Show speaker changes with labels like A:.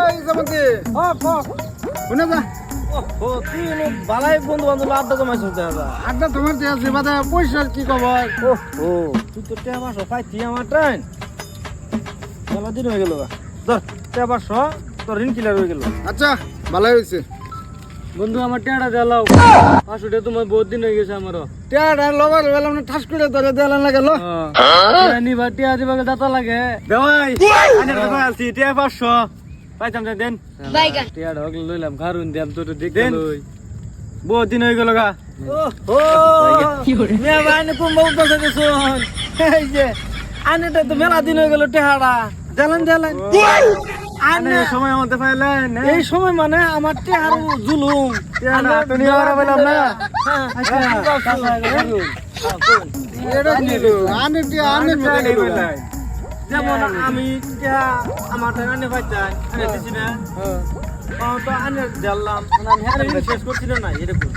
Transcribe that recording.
A: এই জামাতি শুনে যা
B: ও তুই বালাই বন্ধু বান্ধব আড্ডা জমাইছ
A: আড্ডা তোমার যে আছে বাদে পয়সার কি খবর
B: ও তুই তো টেয়া পাঁচশো পাইতি আমার ট্রেন মেলা দিন হয়ে গেল ধর টেয়া পাঁচশো তোর ঋণ ক্লিয়ার হয়ে গেল।
A: আচ্ছা ভালোই হয়েছে
B: বন্ধু আমার টেয়াটা দিলাও 500 টাকা তোমার বহুত দিন হয়ে গেছে আমারও
A: টেয়ার লবার বেলা মানে ঠাস করে ধরে দেওয়ালেন না গেল
B: নিবা টিয়া দিবাকে দাতা লাগে দেওয়াই আনের কথা আছি টিয়া 500 পাইতাম যা দেন
C: বাইগান
B: টিয়া ঢক লইলাম কারণ দেম তো দেখতে লই বহুত দিন হয়ে গেল গা ও মেয়া বাইনে কুম্বা উঠতে গেছন এই যে আনেটা তো মেলা দিন হয়ে গেল টেহাড়া দেলেন দেলেন আনে সময় মতে পাইলেন এই সময় মানে আমার টেহাড়ু জুলুম টেহাড়া তো নিয়ে আর বললাম না আচ্ছা
A: এটা কি আনে টিয়া আনে
B: যেমন আমি আমার আনে পাইতাম আনে দিছি না তো আনে দিলাম আমি শেষ করছিল না এরকম